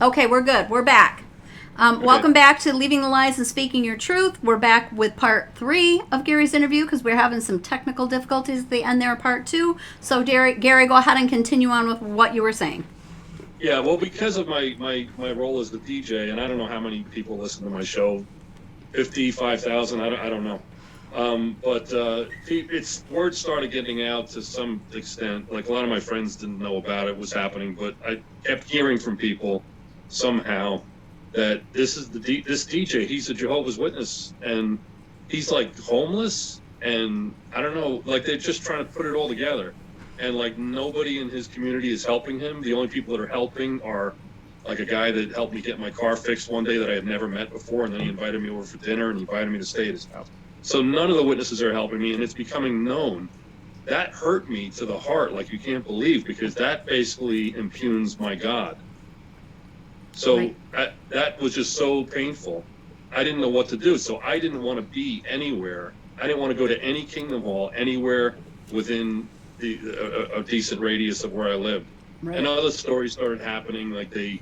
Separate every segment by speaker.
Speaker 1: Okay, we're good. We're back.
Speaker 2: Okay.
Speaker 1: Welcome back to Leaving the Lies and Speaking Your Truth. We're back with part 3 of Gary's interview because we're having some technical difficulties at the end there, part 2. So, Gary, go ahead and continue on with what you were saying.
Speaker 2: Yeah, well, because of my role as the DJ, and I don't know how many people listen to my show, 55,000, I don't know. But it's word started getting out to some extent. Like a lot of my friends didn't know about it was happening, but I kept hearing from people somehow that this DJ, he's a Jehovah's Witness, and he's like homeless, and I don't know, like they're just trying to put it all together, and like nobody in his community is helping him. The only people that are helping are like a guy that helped me get my car fixed one day that I had never met before, and then he invited me over for dinner and he invited me to stay at his house. So none of the witnesses are helping me, and it's becoming known. That hurt me to the heart, like you can't believe, because that basically impugns my God. So
Speaker 1: Right.
Speaker 2: that was just so painful. I didn't know what to do. So I didn't want to be anywhere. I didn't want to go to any Kingdom Hall anywhere within a decent radius of where I lived.
Speaker 1: Right.
Speaker 2: And other stories started happening. Like I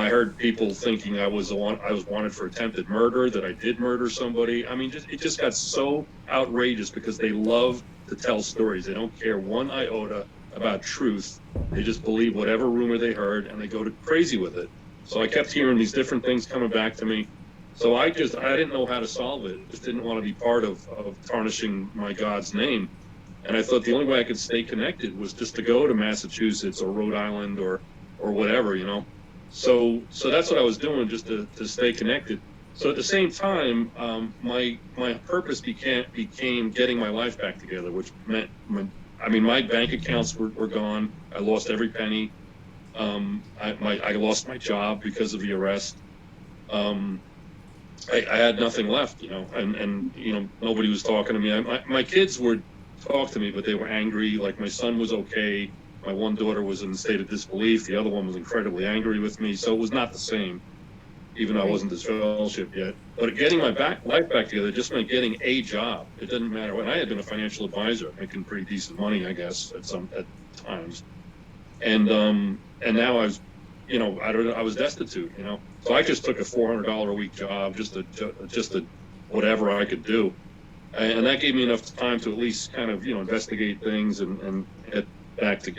Speaker 2: heard people thinking I was wanted for attempted murder, that I did murder somebody. I mean, it just got so outrageous because they love to tell stories. They don't care one iota about truth. They just believe whatever rumor they heard, and they go to crazy with it. So I kept hearing these different things coming back to me. So I didn't know how to solve it. Just didn't want to be part of tarnishing my God's name. And I thought the only way I could stay connected was just to go to Massachusetts or Rhode Island or whatever, So that's what I was doing, just to stay connected. So at the same time, my purpose became getting my life back together, which meant my bank accounts were gone. I lost every penny. I lost my job because of the arrest. I had nothing left, and nobody was talking to me. My kids would talk to me, but they were angry. Like my son was okay. My one daughter was in a state of disbelief. The other one was incredibly angry with me. So it was not the same, even though I wasn't disfellowshipped yet. But getting my life back together just meant getting a job. It didn't matter when I had been a financial advisor, making pretty decent money, I guess, at times. And now I was destitute, So I just took a $400 a week job, just to whatever I could do. And that gave me enough time to at least kind of, investigate things and get back to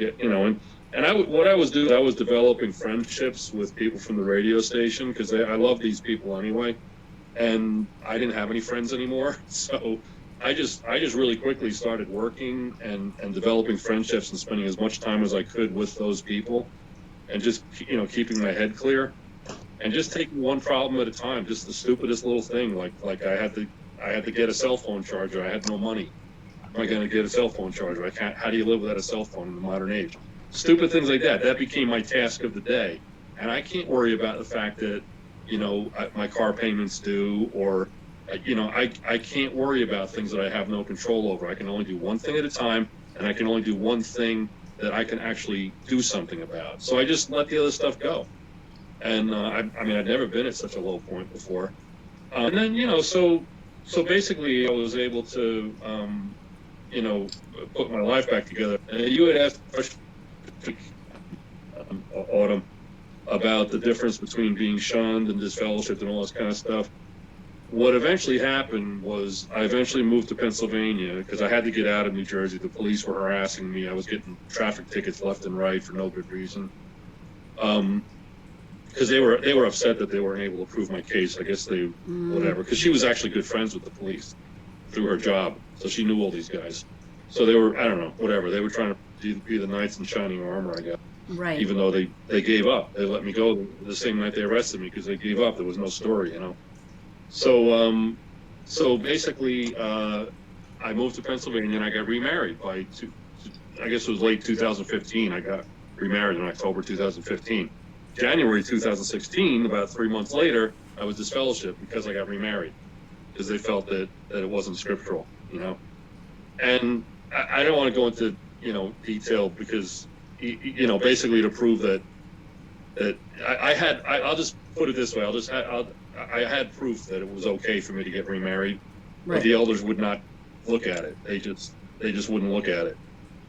Speaker 2: what I was doing, I was developing friendships with people from the radio station because I love these people anyway. And I didn't have any friends anymore. So I just really quickly started working and developing friendships and spending as much time as I could with those people and just, keeping my head clear and just taking one problem at a time, just the stupidest little thing. Like I had to get a cell phone charger. I had no money. How am I going to get a cell phone charger? How do you live without a cell phone in the modern age? Stupid things like that. That became my task of the day. And I can't worry about the fact that, my car payments due or, I can't worry about things that I have no control over. I can only do one thing at a time, and I can only do one thing that I can actually do something about. So I just let the other stuff go. And I'd never been at such a low point before. And then, so basically I was able to, put my life back together. And you had asked a question, Autumn, about the difference between being shunned and disfellowshipped and all this kind of stuff. What eventually happened was I eventually moved to Pennsylvania because I had to get out of New Jersey. The police were harassing me. I was getting traffic tickets left and right for no good reason. Because they were upset that they weren't able to prove my case. I guess whatever. Because she was actually good friends with the police through her job, so she knew all these guys. So they were, I don't know, whatever. They were trying to be the knights in shining armor, I guess.
Speaker 1: Right.
Speaker 2: Even though they gave up. They let me go the same night they arrested me because they gave up. There was no story, So basically, I moved to Pennsylvania and I got remarried I guess it was late 2015. I got remarried in October 2015. January 2016, about 3 months later, I was disfellowshipped because I got remarried because they felt that it wasn't scriptural, And I don't want to go into, detail because, basically to prove that I'll just put it this way. I had proof that it was okay for me to get remarried,
Speaker 1: Right.
Speaker 2: but the elders would not look at it. They just wouldn't look at it.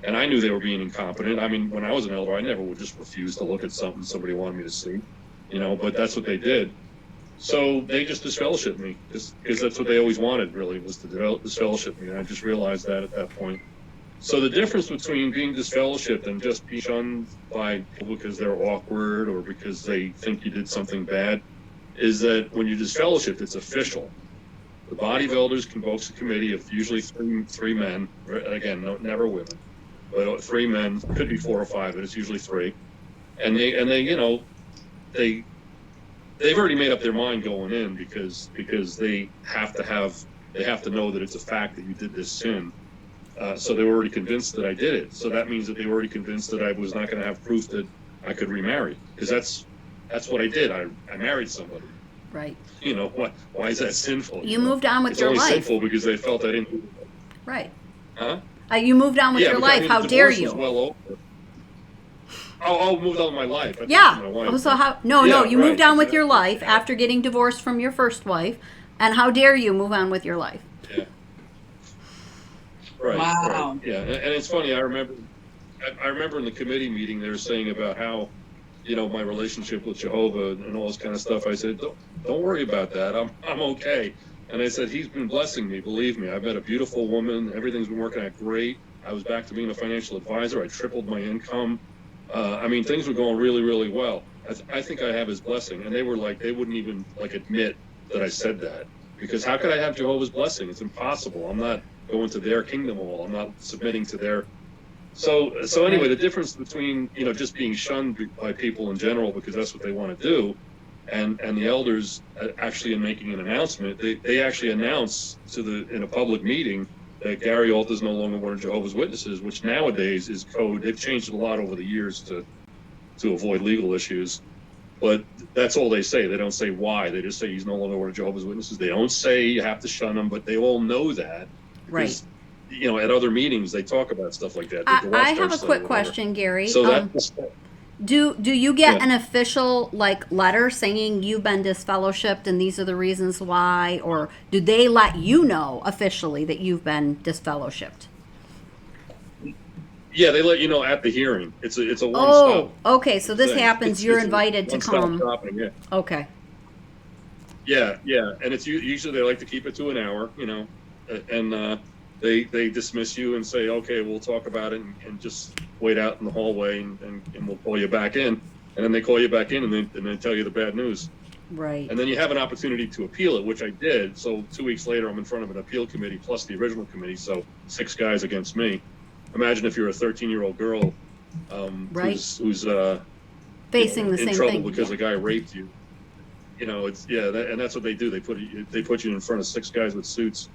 Speaker 2: And I knew they were being incompetent. I mean, when I was an elder, I never would just refuse to look at something somebody wanted me to see, but that's what they did. So they just disfellowshipped me, just because that's what they always wanted, really, was to disfellowship me. And I just realized that at that point. So the difference between being disfellowshipped and just being shunned by people because they're awkward or because they think you did something bad is that when you're disfellowshipped, it's official. The body of elders convokes a committee of usually three men. Again, never women, but 3 men. Could be 4 or 5, but it's usually 3. And they've already made up their mind going in because they have to know that it's a fact that you did this sin. So they were already convinced that I did it. So that means that they were already convinced that I was not going to have proof that I could remarry, because that's what I did. I married somebody.
Speaker 1: Right.
Speaker 2: Why is that sinful?
Speaker 1: You moved on with your life.
Speaker 2: It's only sinful because they felt I didn't.
Speaker 1: Right.
Speaker 2: Huh?
Speaker 1: You moved on with your life. How dare you?
Speaker 2: Was well over. Oh, moved on with my life.
Speaker 1: Yeah. You moved on with your
Speaker 2: exactly.
Speaker 1: life after getting divorced from your first wife, and how dare you move on with your life?
Speaker 2: Yeah. Right.
Speaker 3: Wow.
Speaker 2: Right. Yeah, and it's funny. I remember in the committee meeting they were saying about how, my relationship with Jehovah and all this kind of stuff. I said, don't worry about that. I'm okay. And I said, he's been blessing me. Believe me, I've met a beautiful woman. Everything's been working out great. I was back to being a financial advisor. I tripled my income. Things were going really, really well. I think I have his blessing. And they were like, they wouldn't even admit that I said that, because how could I have Jehovah's blessing? It's impossible. I'm not going to their kingdom hall. I'm not submitting to their. So anyway, the difference between just being shunned by people in general because that's what they want to do, and the elders actually in making an announcement, they actually announce in a public meeting that Gary Alt is no longer one of Jehovah's Witnesses, which nowadays is code. They've changed it a lot over the years to avoid legal issues, but that's all they say. They don't say why. They just say he's no longer one of Jehovah's Witnesses. They don't say you have to shun him, but they all know that.
Speaker 1: Right.
Speaker 2: At other meetings they talk about stuff like that.
Speaker 1: I have a quick question, Gary.
Speaker 2: So
Speaker 1: do you get an official letter saying you've been disfellowshipped and these are the reasons why, or do they let you know officially that you've been disfellowshipped?
Speaker 2: Yeah, they let you know at the hearing. It's a one-stop.
Speaker 1: Oh, okay. So this happens. You're invited to come.
Speaker 2: Shopping, yeah.
Speaker 1: Okay.
Speaker 2: Yeah, and it's usually they like to keep it to an hour, and they dismiss you and say, okay, we'll talk about it and just wait out in the hallway and we'll call you back in. And then they call you back in and then tell you the bad news.
Speaker 1: Right.
Speaker 2: And then you have an opportunity to appeal it, which I did. So 2 weeks later, I'm in front of an appeal committee plus the original committee. So 6 guys against me. Imagine if you're a 13-year-old girl who's
Speaker 1: facing the
Speaker 2: in
Speaker 1: same
Speaker 2: trouble
Speaker 1: thing
Speaker 2: because a guy raped you. And that's what they do. They put you in front of 6 guys with suits.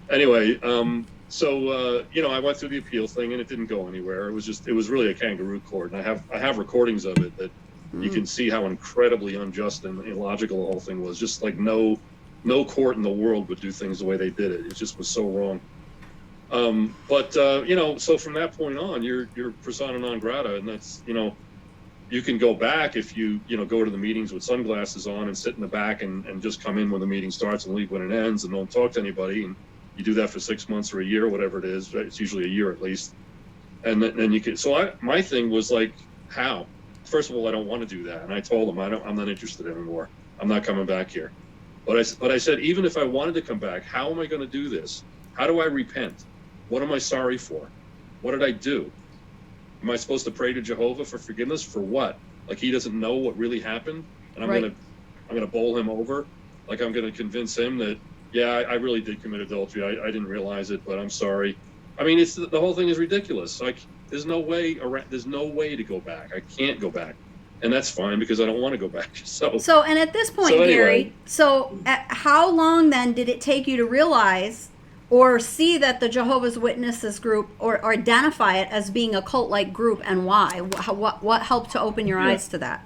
Speaker 2: Anyway, I went through the appeal thing and it didn't go anywhere. It was really a kangaroo court, and I have recordings of it that you can see how incredibly unjust and illogical the whole thing was. Just like no court in the world would do things the way they did it. It just was so wrong. So from that point on, you're persona non grata, and that's you can go back if you go to the meetings with sunglasses on and sit in the back and just come in when the meeting starts and leave when it ends and don't talk to anybody. And you do that for 6 months or a year or whatever it is. Right? It's usually a year at least. And then you can. So my thing was like, how? First of all, I don't want to do that, and I told them I'm not interested anymore. I'm not coming back here. But I said, even if I wanted to come back, how am I going to do this? How do I repent? What am I sorry for? What did I do? Am I supposed to pray to Jehovah for forgiveness? For what? Like he doesn't know what really happened, and I'm gonna bowl him over? Like I'm gonna convince him that I really did commit adultery. I didn't realize it, but I'm sorry. I mean, the whole thing is ridiculous. Like there's no way to go back. I can't go back, and that's fine because I don't want to go back. So
Speaker 1: and at this point, Gary, how long then did it take you to realize or see that the Jehovah's Witnesses group or identify it as being a cult-like group, and why? What helped to open your eyes to that?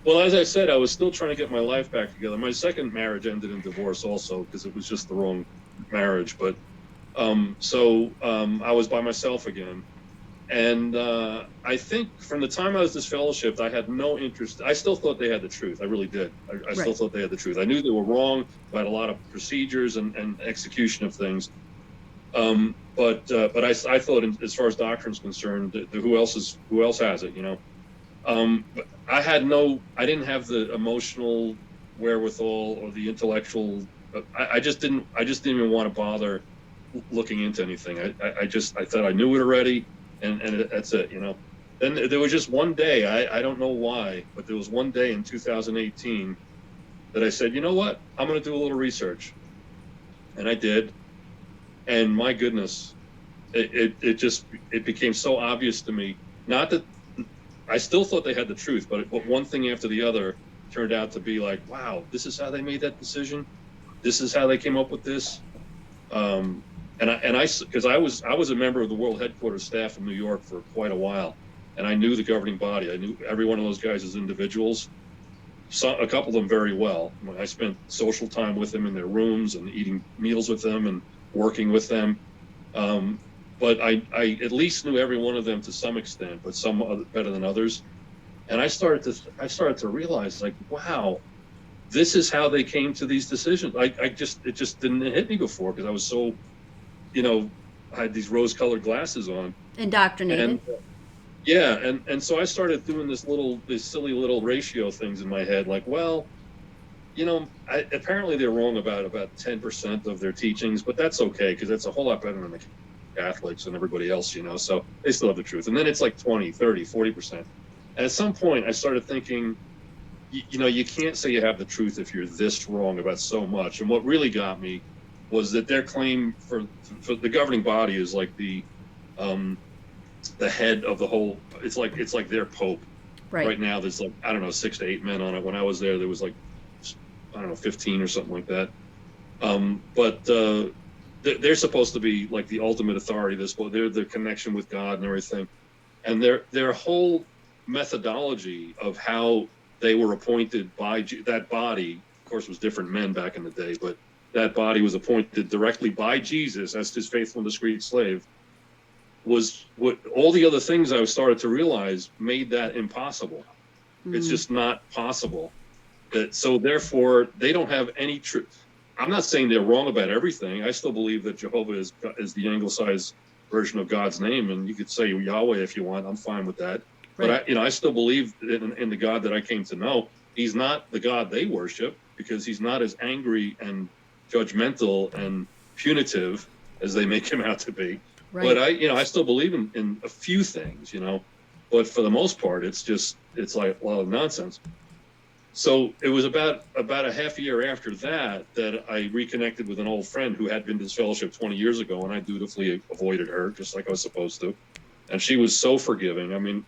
Speaker 2: Well, as I said, I was still trying to get my life back together. My second marriage ended in divorce also because it was just the wrong marriage. But I was by myself again. And I think from the time I was disfellowshipped, I had no interest. I still thought they had the truth. I really did. I still thought they had the truth. I knew they were wrong about a lot of procedures and execution of things. But I thought, as far as doctrine's concerned, who else has it, but I didn't have the emotional wherewithal or the intellectual. I just didn't even want to bother looking into anything. I thought I knew it already, and that's it, Then there was just one day, I don't know why, but there was one day in 2018 that I said, you know what, I'm going to do a little research, and I did, and my goodness, it became so obvious to me. Not that I still thought they had the truth, but one thing after the other turned out to be like, wow, this is how they made that decision. This is how they came up with this. Because I was a member of the World Headquarters staff in New York for quite a while, and I knew the governing body. I knew every one of those guys as individuals. A couple of them very well. I spent social time with them in their rooms and eating meals with them and working with them. But I at least knew every one of them to some extent, but some better than others. And I started to realize, like, wow, this is how they came to these decisions. It just didn't hit me before, because I was so, I had these rose-colored glasses on.
Speaker 1: Indoctrinated.
Speaker 2: And, yeah, and so I started doing these silly little ratio things in my head, like, well, apparently they're wrong about 10% of their teachings, but that's okay, because that's a whole lot better than the Catholics and everybody else, so they still have the truth. And then it's like 20, 30, 40%. And at some point I started thinking, you can't say you have the truth if you're this wrong about so much. And what really got me was that their claim for the governing body is like the head of the whole. It's like their pope. Right now there's, like, I don't know, 6 to 8 men on it. When I was there was like, I don't know, 15 or something like that. They're supposed to be like the ultimate authority. They're the connection with God and everything. And their whole methodology of how they were appointed by that body, of course, was different men back in the day, but that body was appointed directly by Jesus as his faithful and discreet slave, was what all the other things I started to realize made that impossible. Mm-hmm. It's just not possible. So therefore, they don't have any truth. I'm not saying they're wrong about everything. I still believe that Jehovah is the anglicized version of God's name, and you could say Yahweh if you want. I'm fine with that. Right. But I still believe in the God that I came to know. He's not the God they worship, because he's not as angry and judgmental and punitive as they make him out to be. Right. But I still believe in a few things, But for the most part, it's like a lot of nonsense. So it was about a half a year after that I reconnected with an old friend who had been disfellowshipped 20 years ago, and I dutifully avoided her, just like I was supposed to. And she was so forgiving. I mean,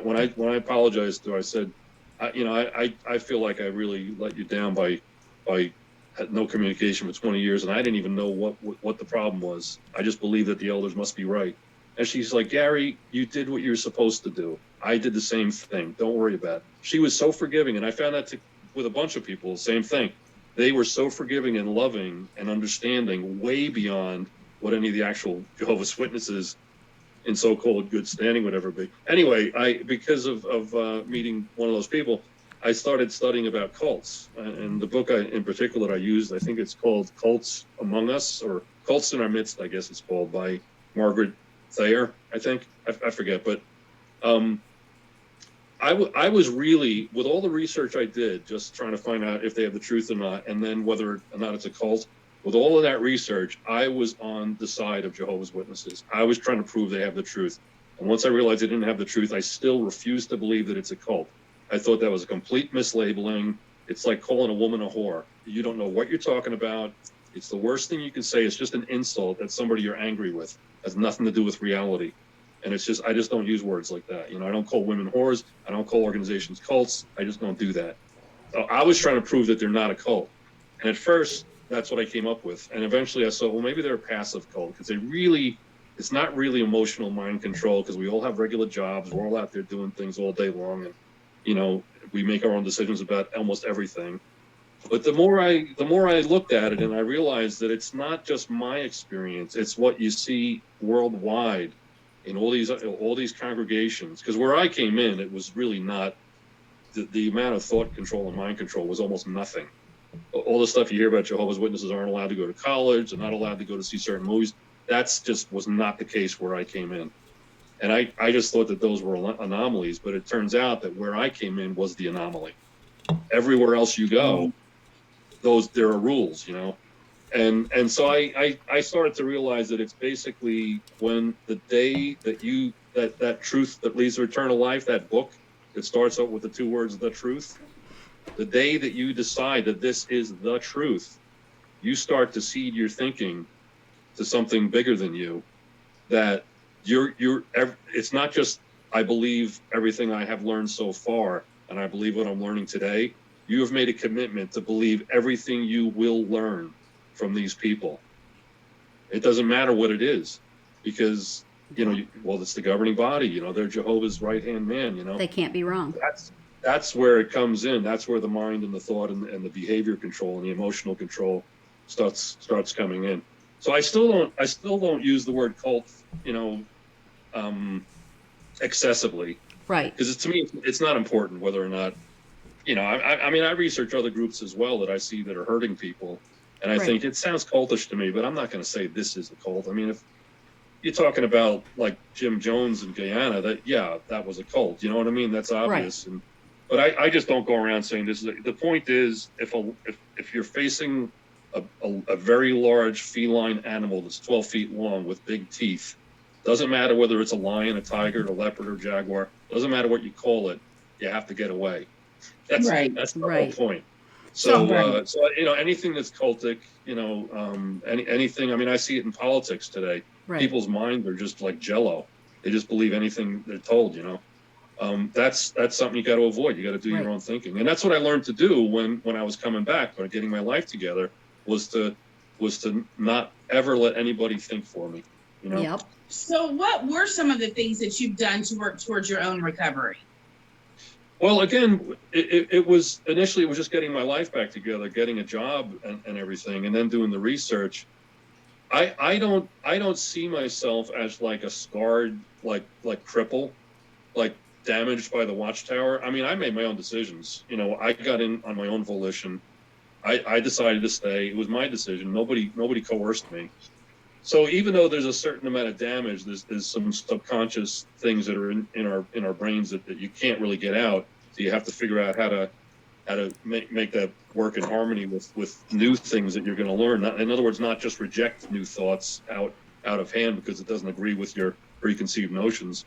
Speaker 2: when I apologized to her, I said, I feel like I really let you down by had no communication for 20 years, and I didn't even know what the problem was. I just believe that the elders must be right. And she's like, Gary, you did what you're supposed to do. I did the same thing. Don't worry about it. She was so forgiving, and I found that with a bunch of people, same thing. They were so forgiving and loving and understanding, way beyond what any of the actual Jehovah's Witnesses in so-called good standing would ever be. Anyway, because of meeting one of those people, I started studying about cults. And the book in particular that I used, I think it's called Cults Among Us, or Cults in Our Midst, I guess it's called, by Margaret Thayer, I think. I forget. But I was really, with all the research I did, just trying to find out if they have the truth or not, and then whether or not it's a cult. With all of that research, I was on the side of Jehovah's Witnesses. I was trying to prove they have the truth. And once I realized they didn't have the truth, I still refused to believe that it's a cult. I thought that was a complete mislabeling. It's like calling a woman a whore. You don't know what you're talking about. It's the worst thing you can say. It's just an insult at somebody you're angry with. It has nothing to do with reality. And it's just, I just don't use words like that. I don't call women whores. I don't call organizations cults. I just don't do that. So I was trying to prove that they're not a cult. And at first, that's what I came up with. And eventually I saw, well, maybe they're a passive cult, because it's not really emotional mind control, because we all have regular jobs. We're all out there doing things all day long. And, we make our own decisions about almost everything. But the more I looked at it, and I realized that it's not just my experience, it's what you see worldwide in all these congregations. Because where I came in, it was really not, the amount of thought control and mind control was almost nothing. All the stuff you hear about Jehovah's Witnesses aren't allowed to go to college, they're not allowed to go to see certain movies. that's just was not the case where I came in. And I just thought that those were anomalies, but it turns out that where I came in was the anomaly. Everywhere else you go, there are rules, you know. And so I started to realize that it's basically when the day that that truth that leads to eternal life, that book that starts out with the two words, the truth, the day that you decide that this is the truth, you start to seed your thinking to something bigger than you, that it's not just, I believe everything I have learned so far, and I believe what I'm learning today. You have made a commitment to believe everything you will learn from these people. It doesn't matter what it is, because, you know, well, it's the governing body, you know, they're Jehovah's right-hand man, you know.
Speaker 1: They can't be wrong.
Speaker 2: That's where it comes in. That's where the mind and the thought and the behavior control and the emotional control starts coming in. So I still don't use the word cult, you know, excessively.
Speaker 1: Right.
Speaker 2: Because to me, it's not important whether or not, you know, I mean, I research other groups as well that I see that are hurting people. And I think it sounds cultish to me, but I'm not going to say this is a cult. I mean, if you're talking about like Jim Jones in Guyana, that was a cult. You know what I mean? That's obvious.
Speaker 1: Right.
Speaker 2: But I just don't go around saying this is the point is, if you're facing a very large feline animal that's 12 feet long with big teeth, doesn't matter whether it's a lion, a tiger, a leopard, or jaguar, doesn't matter what you call it, you have to get away. That's the whole point. So you know, anything that's cultic, you know, anything. I mean, I see it in politics today.
Speaker 1: Right.
Speaker 2: People's minds are just like Jello. They just believe anything they're told. You know, that's something you got to avoid. You got to do your own thinking, and that's what I learned to do when I was coming back, when getting my life together, was to not ever let anybody think for me. You know.
Speaker 1: Yep.
Speaker 3: So, what were some of the things that you've done to work towards your own recovery?
Speaker 2: Well, again, it was initially just getting my life back together, getting a job and everything, and then doing the research. I don't see myself as like a scarred, like cripple, like damaged by the watchtower. I mean, I made my own decisions. You know, I got in on my own volition. I decided to stay. It was my decision. Nobody coerced me. So even though there's a certain amount of damage, there's some subconscious things that are in our brains that you can't really get out. So you have to figure out how to make that work in harmony with new things that you're going to learn. In other words, not just reject new thoughts out of hand because it doesn't agree with your preconceived notions.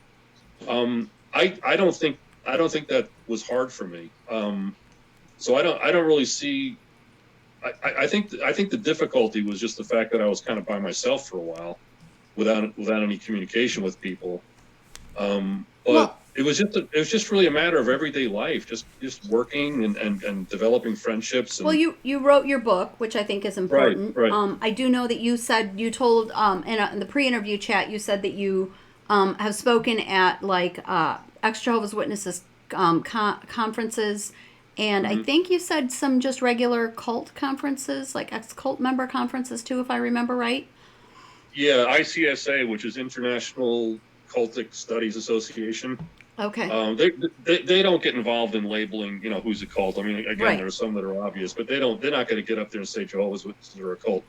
Speaker 2: I don't think that was hard for me. So I don't really see. I think the difficulty was just the fact that I was kind of by myself for a while, without any communication with people. But it was just really a matter of everyday life, just working and developing friendships. And,
Speaker 1: well, you wrote your book, which I think is important.
Speaker 2: Right.
Speaker 1: I do know that you told in the pre-interview chat, you said that you have spoken at like ex-Jehovah's Witnesses conferences. And I think you said some just regular cult conferences, like ex-cult member conferences too, if I remember right.
Speaker 2: Yeah, ICSA, which is International Cultic Studies Association.
Speaker 1: Okay.
Speaker 2: They don't get involved in labeling, you know, who's a cult. I mean, again, there are some that are obvious, but they're not going to get up there and say Jehovah's Witnesses are a cult.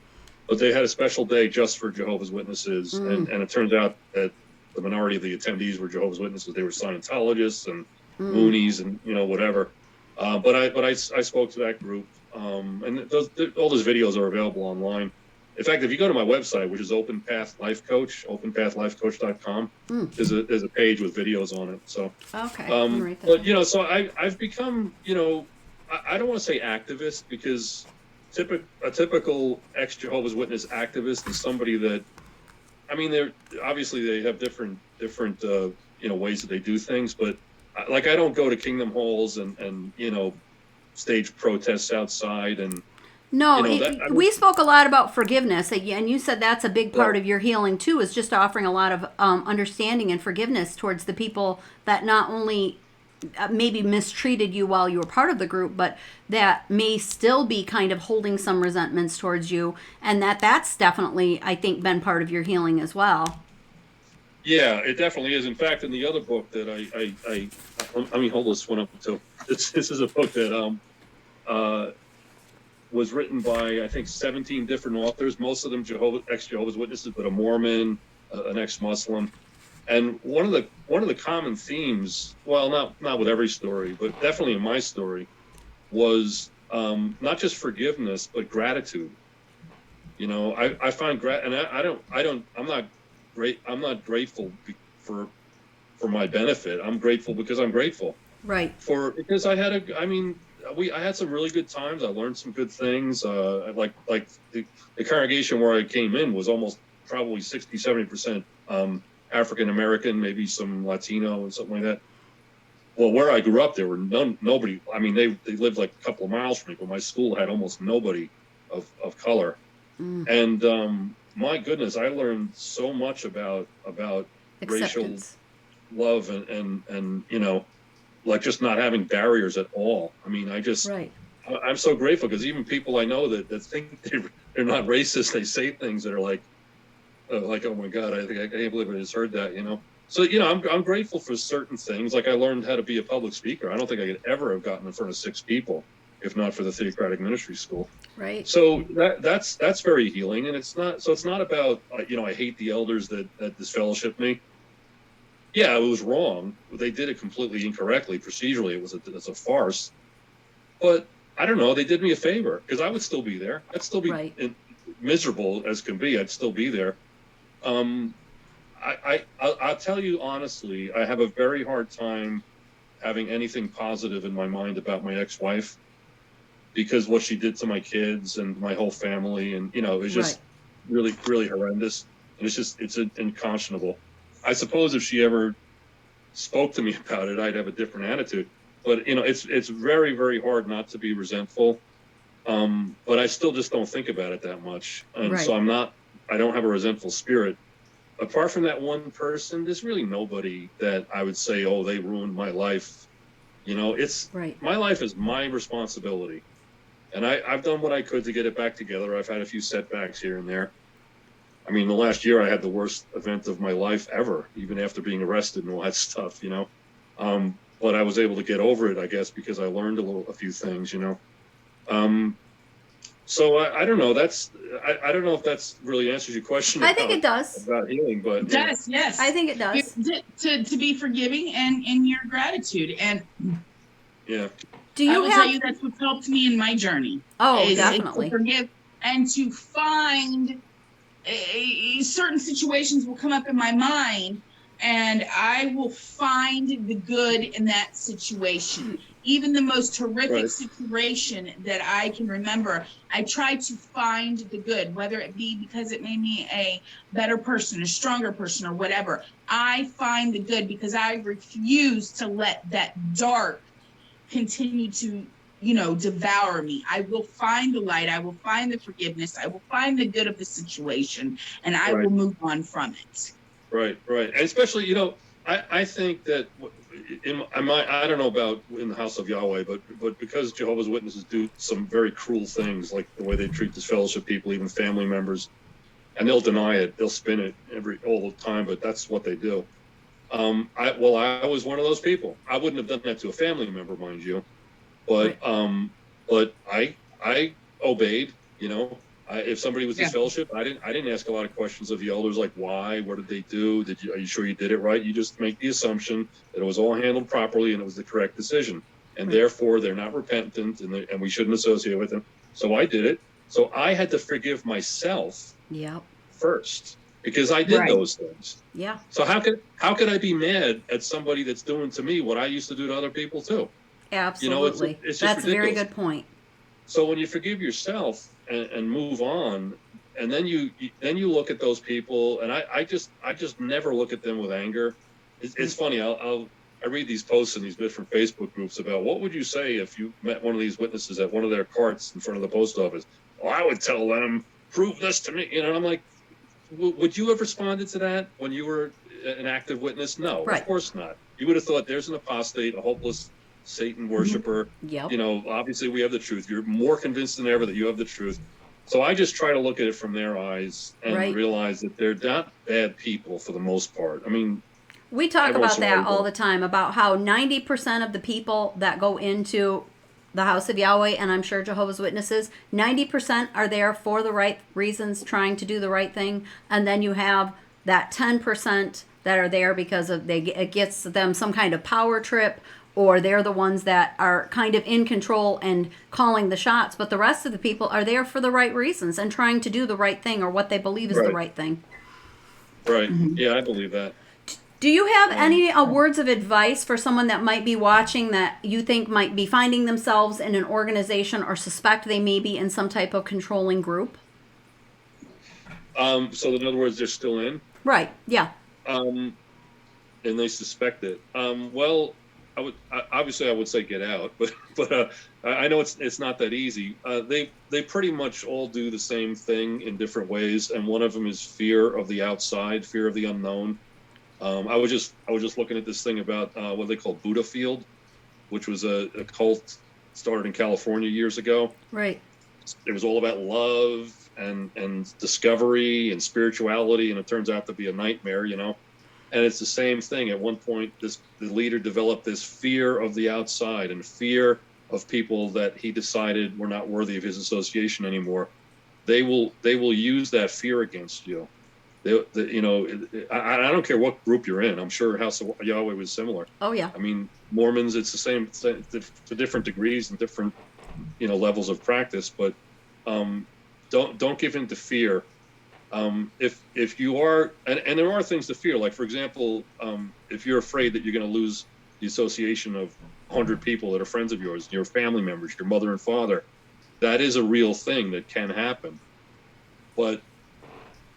Speaker 2: But they had a special day just for Jehovah's Witnesses, and it turns out that the minority of the attendees were Jehovah's Witnesses. They were Scientologists and Moonies and, you know, whatever. But I spoke to that group, and all those videos are available online. In fact, if you go to my website, which is Open Path Life Coach, openpathlifecoach.com, there's a page with videos on it. So
Speaker 1: okay,
Speaker 2: but you know, so I've become, you know, I don't want to say activist, because a typical ex-Jehovah's Witness activist is somebody that, I mean, they have different you know, ways that they do things, but like I don't go to Kingdom Halls and you know, stage protests outside and.
Speaker 1: No,
Speaker 2: you know,
Speaker 1: we spoke a lot about forgiveness, and you said that's a big part of your healing too, is just offering a lot of understanding and forgiveness towards the people that not only maybe mistreated you while you were part of the group, but that may still be kind of holding some resentments towards you, and that's definitely, I think, been part of your healing as well.
Speaker 2: Yeah, it definitely is. In fact, in the other book that I mean, hold this one up until this is a book that was written by, I think, 17 different authors, most of them ex-Jehovah's Witnesses, but a Mormon, an ex-Muslim. And one of the common themes, well, not with every story, but definitely in my story, was not just forgiveness, but gratitude. You know, I find and I'm not grateful for my benefit. I'm grateful because I'm grateful.
Speaker 1: Right.
Speaker 2: Because I had some really good times. I learned some good things. Like the congregation where I came in was almost probably 60-70% African American, maybe some Latino and something like that. Well, where I grew up, there were nobody. I mean, they lived like a couple of miles from me, but my school had almost nobody of color. And my goodness, I learned so much about racial
Speaker 1: Acceptance.
Speaker 2: love and you know, like just not having barriers at all. I mean,
Speaker 1: Right.
Speaker 2: I'm so grateful because even people I know that think they're not racist, they say things that are like, oh my God, I can't believe I just heard that, you know. So, you know, I'm grateful for certain things. Like I learned how to be a public speaker. I don't think I could ever have gotten in front of 6 people if not for the Theocratic Ministry School.
Speaker 1: Right.
Speaker 2: So that's very healing, and it's not about you know, I hate the elders that disfellowshipped me. Yeah, it was wrong. They did it completely incorrectly. Procedurally, it's a farce. But I don't know. They did me a favor because I would still be there. I'd still be
Speaker 1: Right.
Speaker 2: miserable as can be. I'd still be there. I'll tell you honestly, I have a very hard time having anything positive in my mind about my ex-wife because what she did to my kids and my whole family, and you know, it was just really, really horrendous. And it's unconscionable. I suppose if she ever spoke to me about it, I'd have a different attitude. But you know, it's very, very hard not to be resentful. But I still just don't think about it that much, and so I don't have a resentful spirit. Apart from that one person, there's really nobody that I would say, oh, they ruined my life. You know, my life is my responsibility. And I've done what I could to get it back together. I've had a few setbacks here and there. I mean, the last year I had the worst event of my life ever, even after being arrested and all that stuff, you know. But I was able to get over it, I guess, because I learned a few things, you know. So I don't know. I don't know if that's really answers your question.
Speaker 1: I think it does.
Speaker 2: About healing, but
Speaker 3: it does, yes.
Speaker 1: I think it does.
Speaker 3: To be forgiving and in your gratitude. And
Speaker 2: yeah.
Speaker 3: I will tell you that's what's helped me in my journey.
Speaker 1: Oh, definitely.
Speaker 3: To forgive and to find certain situations will come up in my mind, and I will find the good in that situation. Even the most horrific situation that I can remember, I try to find the good, whether it be because it made me a better person, a stronger person, or whatever. I find the good because I refuse to let that dark continue to, you know, devour me. I will find the light. I will find the forgiveness. I will find the good of the situation, and I will move on from it.
Speaker 2: Right. And especially, you know, I think that I don't know about in the house of Yahweh, but because Jehovah's Witnesses do some very cruel things, like the way they treat disfellowship people, even family members, and they'll deny it, they'll spin it all the time, but that's what they do. I was one of those people. I wouldn't have done that to a family member, mind you, but I obeyed. You know, if somebody was disfellowship, I didn't ask a lot of questions of the elders, like why, what did they do? Are you sure you did it right? You just make the assumption that it was all handled properly and it was the correct decision, and therefore they're not repentant and we shouldn't associate with them. So I did it. So I had to forgive myself first. Because I did those things.
Speaker 1: Yeah.
Speaker 2: So how could I be mad at somebody that's doing to me what I used to do to other people too?
Speaker 1: Absolutely.
Speaker 2: You know, it's just
Speaker 1: that's
Speaker 2: ridiculous.
Speaker 1: A very good point.
Speaker 2: So when you forgive yourself and move on, and then you look at those people, and I just never look at them with anger. It's funny. I read these posts in these different Facebook groups about what would you say if you met one of these witnesses at one of their carts in front of the post office? Well, I would tell them, prove this to me. You know, and I'm like, would you have responded to that when you were an active witness? No, of course not. You would have thought there's an apostate, a hopeless Satan worshiper.
Speaker 1: Yep.
Speaker 2: You know, obviously we have the truth. You're more convinced than ever that you have the truth. So I just try to look at it from their eyes and realize that they're not bad people for the most part. I mean,
Speaker 1: we talk about that all the time, about how 90% of the people that go into the house of Yahweh, and I'm sure Jehovah's Witnesses, 90% are there for the right reasons, trying to do the right thing. And then you have that 10% that are there because of it gets them some kind of power trip, or they're the ones that are kind of in control and calling the shots. But the rest of the people are there for the right reasons and trying to do the right thing, or what they believe is the right thing.
Speaker 2: Right. Yeah, I believe that.
Speaker 1: Do you have any words of advice for someone that might be watching that you think might be finding themselves in an organization or suspect they may be in some type of controlling group?
Speaker 2: So in other words, they're still in?
Speaker 1: Right, yeah.
Speaker 2: And they suspect it. Well, I would say get out, but I know it's not that easy. They pretty much all do the same thing in different ways, and one of them is fear of the outside, fear of the unknown. I was just looking at this thing about what they call Buddha Field, which was a cult started in California years ago.
Speaker 1: Right.
Speaker 2: It was all about love and discovery and spirituality, and it turns out to be a nightmare, you know. And it's the same thing. At one point, the leader developed this fear of the outside and fear of people that he decided were not worthy of his association anymore. They will use that fear against you. You know, I don't care what group you're in. I'm sure House of Yahweh was similar.
Speaker 1: Oh yeah.
Speaker 2: I mean, Mormons, it's the same to different degrees and different, you know, levels of practice. But don't give in to fear. If you are, and there are things to fear. Like for example, if you're afraid that you're going to lose the association of 100 people that are friends of yours, your family members, your mother and father, that is a real thing that can happen. But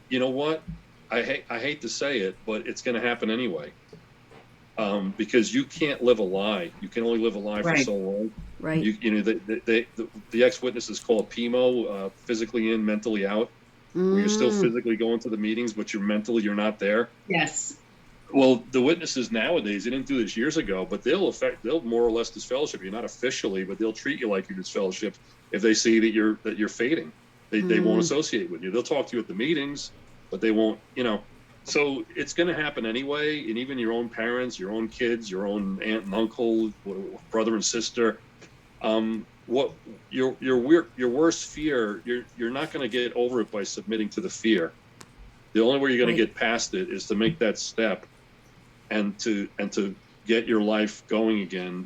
Speaker 2: you know what? I hate to say it, but it's going to happen anyway. Because you can't live a lie. You can only live a lie for so long.
Speaker 1: Right.
Speaker 2: You know, the ex-witnesses call it PMO, physically in, mentally out. Where you're still physically going to the meetings, but you're not there.
Speaker 3: Yes.
Speaker 2: Well, the witnesses nowadays, they didn't do this years ago, but they'll more or less disfellowship you, not officially, but they'll treat you like you're disfellowshipped if they see that you're fading. They won't associate with you. They'll talk to you at the meetings, but they won't, you know. So it's going to happen anyway, and even your own parents, your own kids, your own aunt and uncle, brother and sister. What your worst fear, you're not going to get over it by submitting to the fear. The only way you're going to get past it is to make that step, and to get your life going again.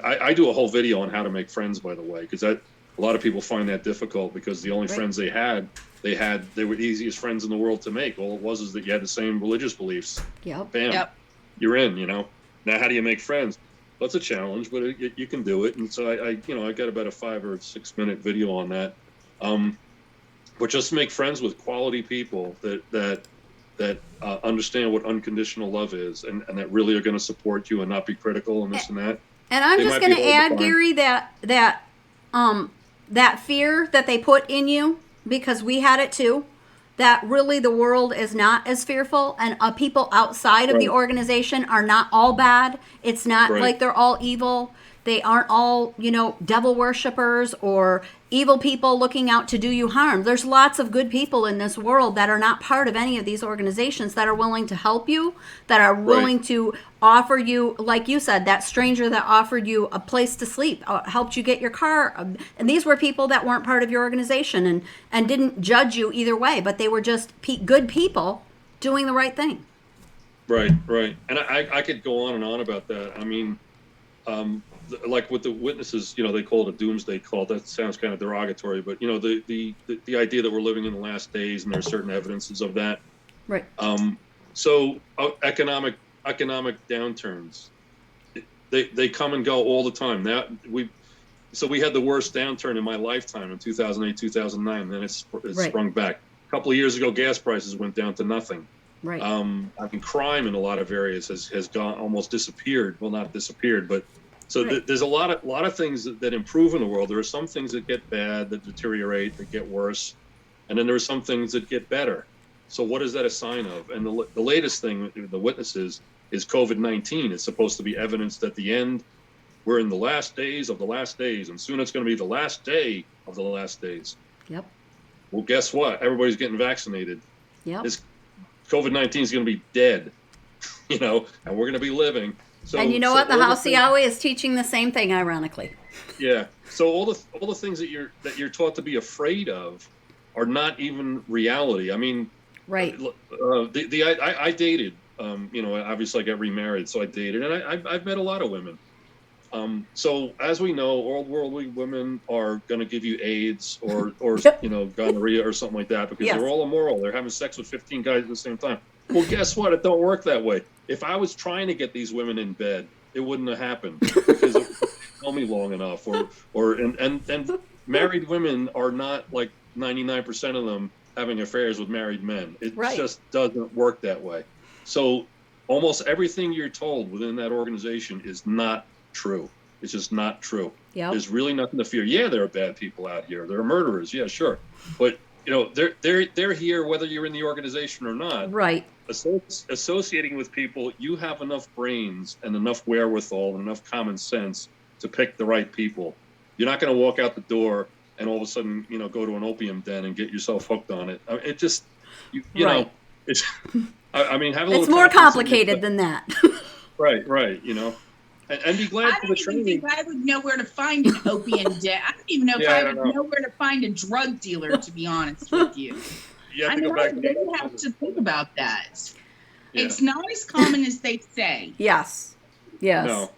Speaker 2: I do a whole video on how to make friends, by the way, because a lot of people find that difficult because the only friends they were the easiest friends in the world to make. All it was is that you had the same religious beliefs.
Speaker 1: Yep.
Speaker 2: Bam. Yep. You're in. You know. Now, how do you make friends? That's a challenge, but you can do it. And so I got about a 5 or 6 minute video on that. But just make friends with quality people that understand what unconditional love is, and that really are going to support you and not be critical and this and that.
Speaker 1: And I'm just going to add, Gary, that fear that they put in you, because we had it too, that really the world is not as fearful, and people outside of the organization are not all bad. It's not like they're all evil. They aren't all, devil worshipers or evil people looking out to do you harm. There's lots of good people in this world that are not part of any of these organizations that are willing to help you, that are willing to offer you, like you said, that stranger that offered you a place to sleep, helped you get your car. And these were people that weren't part of your organization and didn't judge you either way, but they were just good people doing the right thing. Right.
Speaker 2: And I could go on and on about that. I mean, like with the witnesses, they call it a doomsday cult. That sounds kind of derogatory, but the idea that we're living in the last days and there's certain evidences of that.
Speaker 1: Right.
Speaker 2: So economic downturns, they come and go all the time. Now we had the worst downturn in my lifetime in 2008, 2009. And then it sprung back. A couple of years ago, gas prices went down to nothing.
Speaker 1: Right.
Speaker 2: I mean, crime in a lot of areas has gone almost disappeared. Well, not disappeared, but so there's a lot of things that improve in the world. There are some things that get bad, that deteriorate, that get worse, and then there are some things that get better. So what is that a sign of? And the latest thing, the witnesses, is COVID-19. It's supposed to be evidence that the end, we're in the last days of the last days, and soon it's going to be the last day of the last days.
Speaker 1: Yep.
Speaker 2: Well, guess what? Everybody's getting vaccinated.
Speaker 1: Yep.
Speaker 2: This COVID-19 is going to be dead, and we're going to be living. So,
Speaker 1: And you know
Speaker 2: so
Speaker 1: what? The
Speaker 2: all
Speaker 1: house
Speaker 2: things-
Speaker 1: Yahweh is teaching the same thing, ironically.
Speaker 2: Yeah. So all the things that you're taught to be afraid of are not even reality. I mean,
Speaker 1: Right.
Speaker 2: I dated, you know, obviously I got remarried, so I dated, and I've met a lot of women. So as we know, all worldly women are going to give you AIDS or
Speaker 1: Yep.
Speaker 2: you know, gonorrhea or something like that because
Speaker 1: Yes.
Speaker 2: they're all immoral. They're having sex with 15 guys at the same time. Well, guess what? It don't work that way. If I was trying to get these women in bed, it wouldn't have happened because it wouldn't tell me long enough. And married women are not like 99% of them having affairs with married men. It
Speaker 1: Right.
Speaker 2: just doesn't work that way. So almost everything you're told within that organization is not true. It's just not true.
Speaker 1: Yep.
Speaker 2: There's really nothing to fear. Yeah, there are bad people out here. There are murderers. Yeah, sure. But you know, they're here whether you're in the organization or not.
Speaker 1: Right.
Speaker 2: Associating with people, you have enough brains and enough wherewithal and enough common sense to pick the right people. You're not going to walk out the door and all of a sudden, you know, go to an opium den and get yourself hooked on it. It just, you
Speaker 1: Right.
Speaker 2: know, it's. I mean, have a little.
Speaker 1: It's more
Speaker 2: confidence in
Speaker 1: complicated
Speaker 2: yourself.
Speaker 1: than that.
Speaker 2: Right. You know. And be glad
Speaker 3: I
Speaker 2: for the
Speaker 3: don't even
Speaker 2: training.
Speaker 3: think I would know where to find an opium den. I don't even know if
Speaker 2: Yeah, I
Speaker 3: I
Speaker 2: don't
Speaker 3: would
Speaker 2: know.
Speaker 3: know where to find a drug dealer, to be honest with you.
Speaker 2: You have
Speaker 3: I
Speaker 2: to
Speaker 3: mean,
Speaker 2: go
Speaker 3: I
Speaker 2: back.
Speaker 3: really have to think about that.
Speaker 2: Yeah.
Speaker 3: It's not as common as they say.
Speaker 1: Yes. Yes.
Speaker 2: No.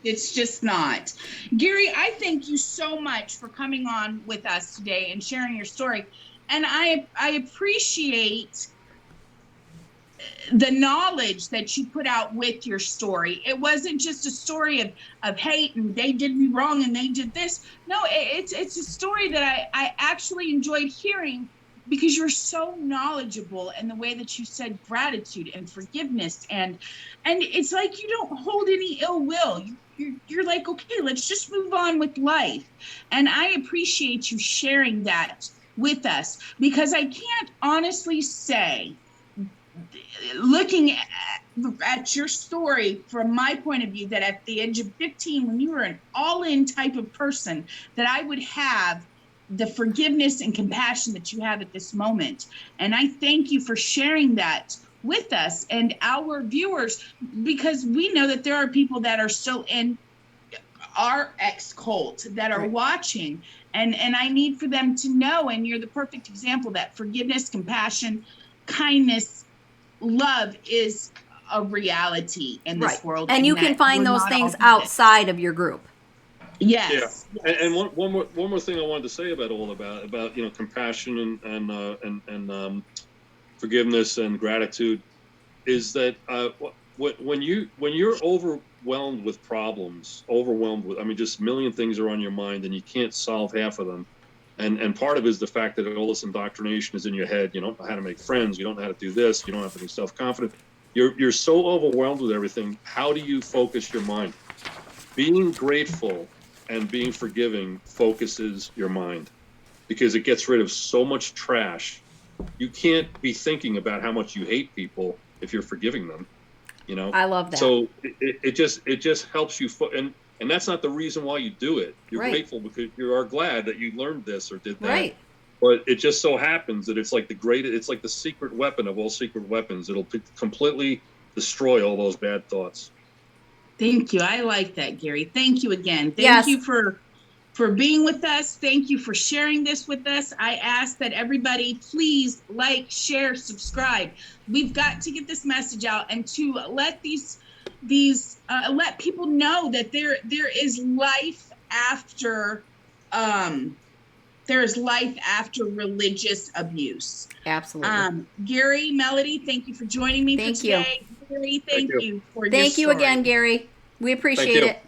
Speaker 3: It's just not. Gary, I thank you so much for coming on with us today and sharing your story. And I appreciate the knowledge that you put out with your story. It wasn't just a story of hate and they did me wrong and they did this. No, it's a story that I actually enjoyed hearing because you're so knowledgeable in the way that you said gratitude and forgiveness and it's like you don't hold any ill will. You're like, okay, let's just move on with life. And I appreciate you sharing that with us because I can't honestly say, looking at your story from my point of view, that at the age of 15, when you were an all-in type of person, that I would have the forgiveness and compassion that you have at this moment. And I thank you for sharing that with us and our viewers, because we know that there are people that are still in our ex-cult that are
Speaker 1: Right.
Speaker 3: watching, and I need for them to know, and you're the perfect example, that forgiveness, compassion, kindness, love is a reality in this
Speaker 1: Right.
Speaker 3: world.
Speaker 1: And you can
Speaker 3: that
Speaker 1: find
Speaker 3: we're
Speaker 1: those
Speaker 3: not
Speaker 1: things
Speaker 3: all-
Speaker 1: outside of your group.
Speaker 3: Yes.
Speaker 2: Yeah. And one more thing I wanted to say about you know, compassion and forgiveness and gratitude is that when you're overwhelmed with problems, I mean, just a million things are on your mind and you can't solve half of them. And part of it is the fact that all this indoctrination is in your head. You don't know how to make friends. You don't know how to do this. You don't have to be self-confident. You're so overwhelmed with everything. How do you focus your mind? Being grateful and being forgiving focuses your mind because it gets rid of so much trash. You can't be thinking about how much you hate people if you're forgiving them, you know?
Speaker 1: I love that.
Speaker 2: So it just helps you. And that's not the reason why you do it. You're
Speaker 1: Right.
Speaker 2: grateful because you are glad that you learned this or did that.
Speaker 1: Right.
Speaker 2: But it just so happens that it's like it's like the secret weapon of all secret weapons. It'll completely destroy all those bad thoughts.
Speaker 3: Thank you. I like that, Gary. Thank you again. Thank
Speaker 1: Yes.
Speaker 3: you for being with us. Thank you for sharing this with us. I ask that everybody please like, share, subscribe. We've got to get this message out and to let let people know that there is life after religious abuse.
Speaker 1: Absolutely.
Speaker 3: Gary, Melody, thank you for joining me
Speaker 1: Thank
Speaker 3: for today. Gary, thank
Speaker 2: you.
Speaker 3: you for your
Speaker 1: Thank you
Speaker 3: story.
Speaker 1: again, Gary. We appreciate
Speaker 2: you.
Speaker 1: it.